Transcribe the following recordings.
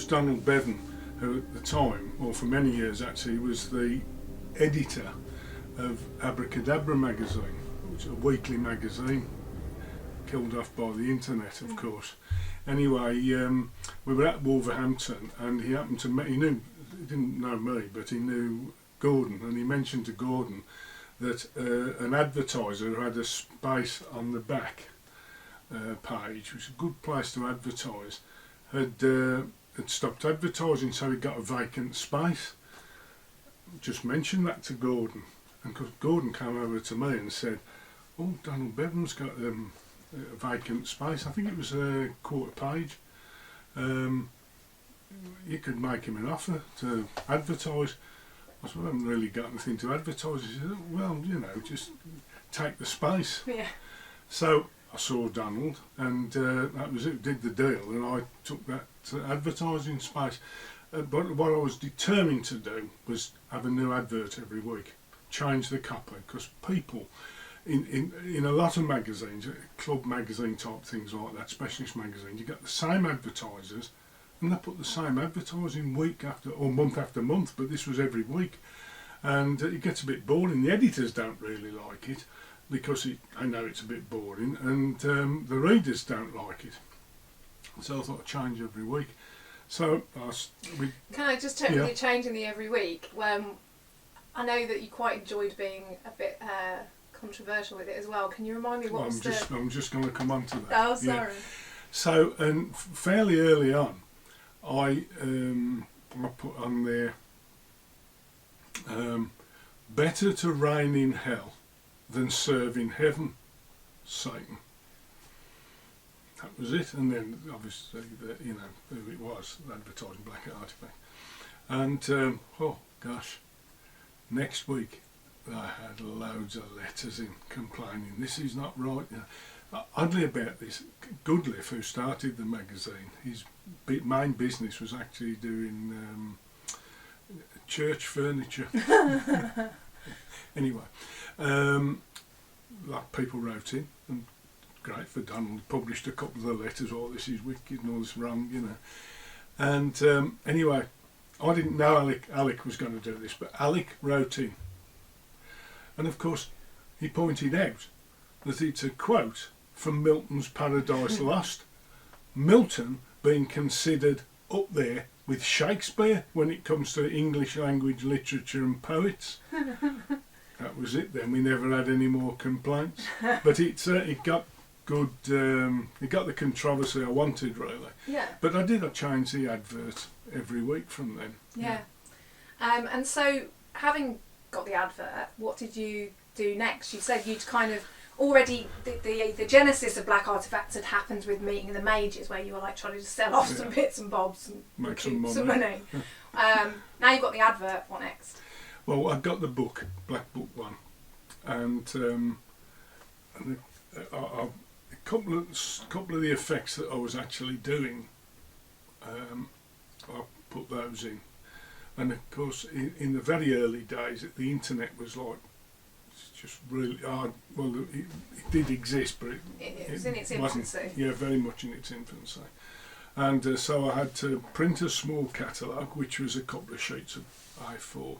was Donald Bevan, who at the time, or for many years actually, was the editor of Abracadabra magazine, which is a weekly magazine, killed off by the internet, of course. Anyway, we were at Wolverhampton, and he happened to he didn't know me, but he knew Gordon, and he mentioned to Gordon that an advertiser who had a space on the back page, which is a good place to advertise, had stopped advertising, so he got a vacant space. Just mentioned that to Gordon, and Gordon came over to me and said, "Oh, Donald Bevan's got a vacant space. I think it was a quarter page. You could make him an offer to advertise." I said, "I haven't really got anything to advertise." He said, "Well, you know, just take the space." Yeah. So I saw Donald, and that was it, did the deal, and I took that advertising space. But what I was determined to do was have a new advert every week, change the copy, because people in a lot of magazines, club magazine type things like that, specialist magazines, you get the same advertisers, and they put the same advertising week after or month after month, but this was every week, and it gets a bit boring. The editors don't really like it because I know it's a bit boring, and the readers don't like it. So I thought I'd change every week. So can I just check with you, changing the every week? I know that you quite enjoyed being a bit controversial with it as well. Can you remind me what I'm just going to come on to that. Oh, sorry. Yeah. So, fairly early on, I put on there, better to reign in hell than serve in heaven, Satan. That was it, and then obviously, you know, who it was, advertising Black Artefacts. And, oh gosh, next week I had loads of letters in complaining, this is not right. You know, oddly about this, Goodliff, who started the magazine, his main business was actually doing church furniture. Anyway, like people wrote in, and great for Donald, published a couple of the letters, "Oh, this is wicked and all this wrong," you know. And anyway, I didn't know Alec was going to do this, but Alec wrote in. And of course, he pointed out that it's a quote from Milton's Paradise Lost. Milton being considered up there with Shakespeare when it comes to English language, literature and poets. That was it then, we never had any more complaints. But it got good, it got the controversy I wanted, really. Yeah. But I changed the advert every week from then. Yeah. And so, having got the advert, what did you do next? You said you'd kind of already, the genesis of Black Artefacts had happened with meeting the majors, where you were like trying to sell off some bits and bobs and make some money. Now you've got the advert, what next? Well, I got the book, Black Book One, and a couple of the effects that I was actually doing, I put those in. And of course, in the very early days, the internet was like, it's just really hard. Well, it did exist, but it was in its infancy. Yeah, very much in its infancy. And so I had to print a small catalogue, which was a couple of sheets of A4.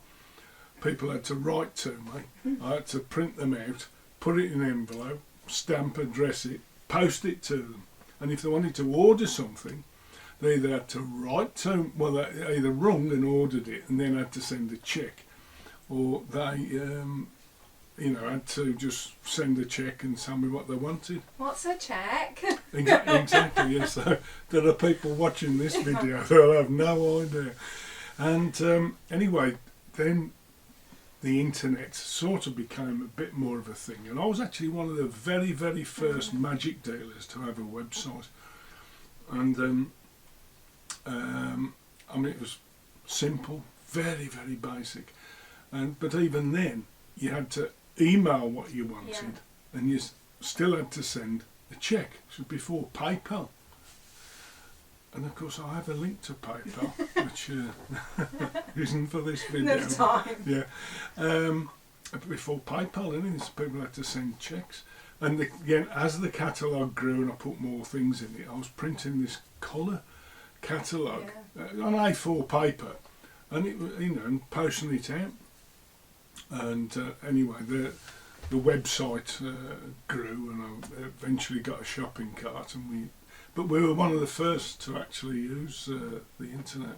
People had to write to me. I had to print them out, put it in an envelope, stamp, address it, post it to them. And if they wanted to order something, they either had to write to, well, they either rung and ordered it and then had to send a cheque, or they, had to just send a cheque and tell me what they wanted. What's a cheque? Exactly, yes. So there are people watching this video who have no idea. And anyway, then the internet sort of became a bit more of a thing. And I was actually one of the very, very first magic dealers to have a website. And it was simple, very, very basic. But even then, you had to email what you wanted, and you still had to send a cheque. This was before PayPal. And of course, I have a link to PayPal, which isn't for this video. No time. Yeah. Before PayPal, people had to send cheques. And again, as the catalogue grew and I put more things in it, I was printing this colour catalogue on A4 paper, and it, and posting it out. And anyway, the website grew, and I eventually got a shopping cart, but we were one of the first to actually use the internet.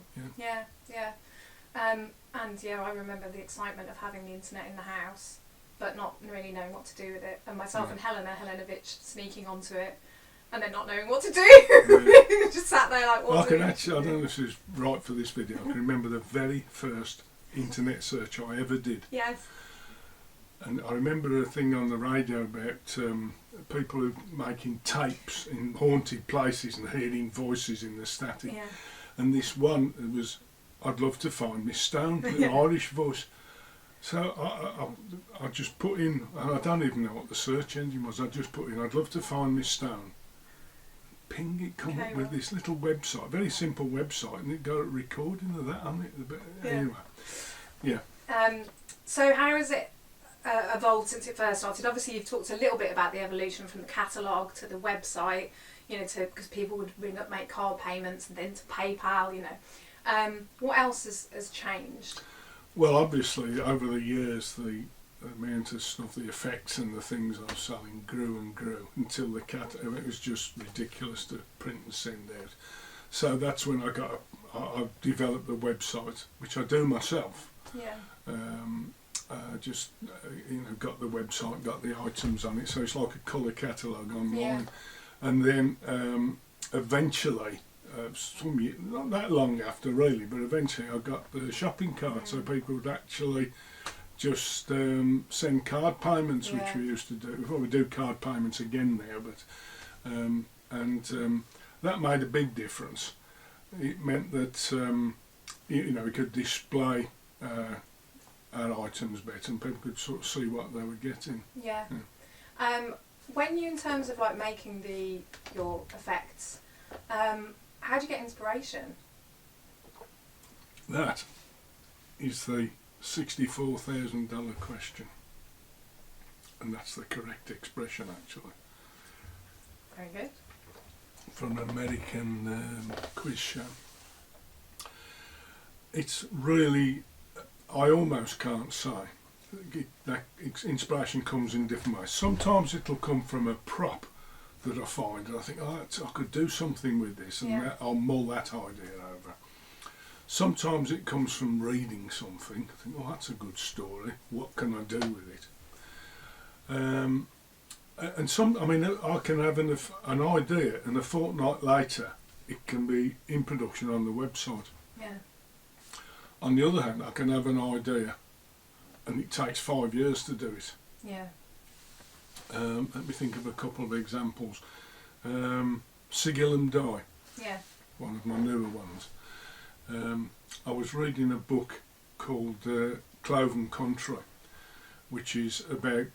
And I remember the excitement of having the internet in the house, but not really knowing what to do with it. And myself and Helenovich sneaking onto it, and then not knowing what to do. Just sat there like, what? I don't know if this is right for this video. I can remember the very first internet search I ever did. Yes. And I remember a thing on the radio about people who making tapes in haunted places and hearing voices in the static. Yeah. And this one was, I'd love to find Miss Stone, an Irish voice. So I just put in, and I don't even know what the search engine was, I just put in, I'd love to find Miss Stone. Ping, it come up with this little website, very simple website, and it got a recording of that on it. Anyway, so how has it evolved since it first started? Obviously, you've talked a little bit about the evolution from the catalogue to the website, because people would ring up, make card payments, and then to PayPal, What else has changed? Well, obviously, over the years, the amount of stuff, the effects and the things I was selling grew and grew until it was just ridiculous to print and send out. So that's when I developed the website, which I do myself. Yeah. Got the website, got the items on it, so it's like a colour catalogue online. Yeah. And then eventually, not that long after really, but eventually I got the shopping cart, so people would actually just send card payments, which we used to do. Well, we do card payments again now, but that made a big difference. It meant that we could display our items better, and people could sort of see what they were getting. Yeah. When you, in terms of like making your effects, how do you get inspiration? That is the $64,000 question, and that's the correct expression actually. Very good. From an American quiz show. It's really, I almost can't say. That inspiration comes in different ways. Sometimes it'll come from a prop that I find, and I think, I could do something with this, and I'll mull that idea over. Sometimes it comes from reading something. I think, that's a good story. What can I do with it? And I can have an idea, and a fortnight later, it can be in production on the website. Yeah. On the other hand, I can have an idea, and it takes 5 years to do it. Yeah. Let me think of a couple of examples. Sigil and Die. Yeah. One of my newer ones. I was reading a book called Cloven Country, which is about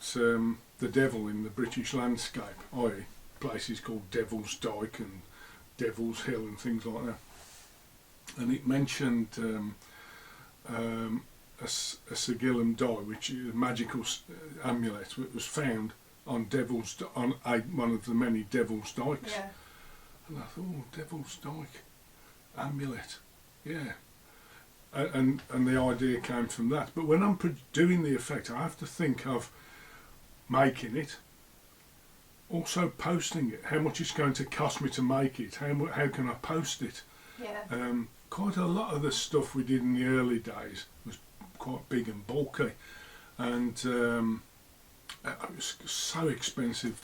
the devil in the British landscape, i.e. places called Devil's Dyke and Devil's Hill and things like that. And it mentioned a Sigil and Die, which is a magical amulet that was found on one of the many Devil's Dykes. Yeah. And I thought, Devil's Dyke amulet, yeah. And the idea came from that. But when I'm doing the effect, I have to think of making it, also posting it, how much it's going to cost me to make it, how can I post it. Yeah. Quite a lot of the stuff we did in the early days was quite big and bulky, and it was so expensive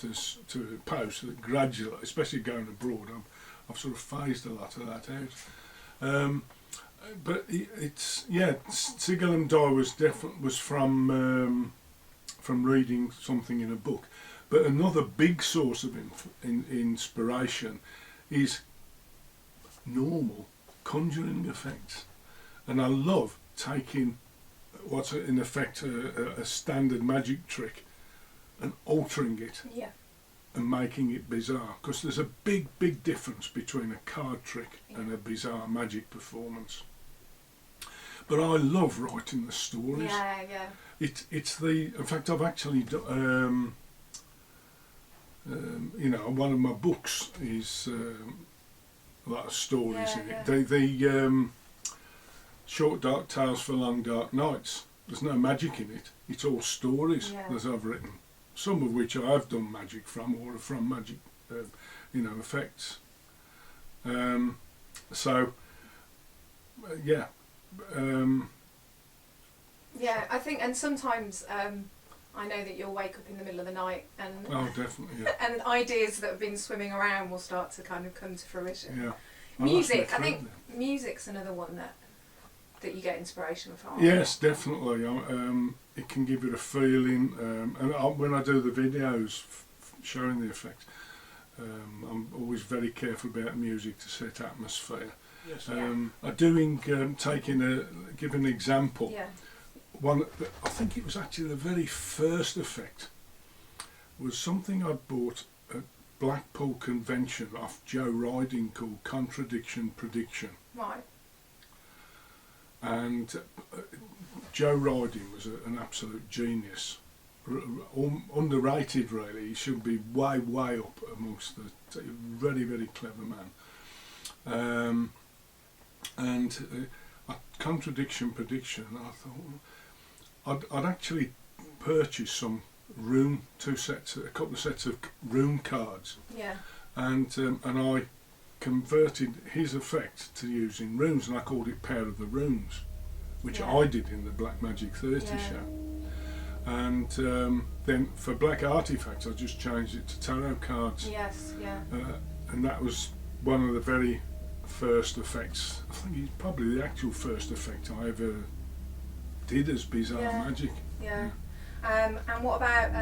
to post that gradually, especially going abroad, I've sort of phased a lot of that out. But Sigil and Die was from reading something in a book. But another big source of inspiration is normal conjuring effects, and I love taking what's in effect a standard magic trick and altering it and making it bizarre, because there's a big difference between a card trick and a bizarre magic performance. But I love writing the stories. In fact, I've actually one of my books is a lot of stories Yeah, in yeah. it. The Short Dark Tales for Long Dark Nights, there's no magic in it. It's all stories Yeah. that I've written, some of which I've done magic from, or from magic, effects. Yeah. Yeah, I think, and sometimes I know that you'll wake up in the middle of the night and Oh, definitely. Yeah. and ideas that have been swimming around will start to kind of come to fruition. Yeah. Music, Oh, I think music's another one that you get inspiration from. Yes, definitely. It can give it a feeling, when I do the videos showing the effects, I'm always very careful about music to set atmosphere. Yes. Give an example. Yeah. One, I think it was actually the very first effect, was something I bought at Blackpool Convention off Joe Riding called Contradiction Prediction. Right. And Joe Riding was an absolute genius, underrated really. He should be way up amongst the very, very clever man. Contradiction Prediction, I thought I'd actually purchased a couple of sets of room cards. Yeah. And I converted his effect to using runes, and I called it Pair of the Runes, which Yeah. I did in the Black Magic 30 Yeah. show. And then for Black Artefacts, I just changed it to tarot cards. Yes. Yeah. And that was one of the very first effects. I think it's probably the actual first effect I ever did as Bizarre Yeah. Magic. Yeah. And what about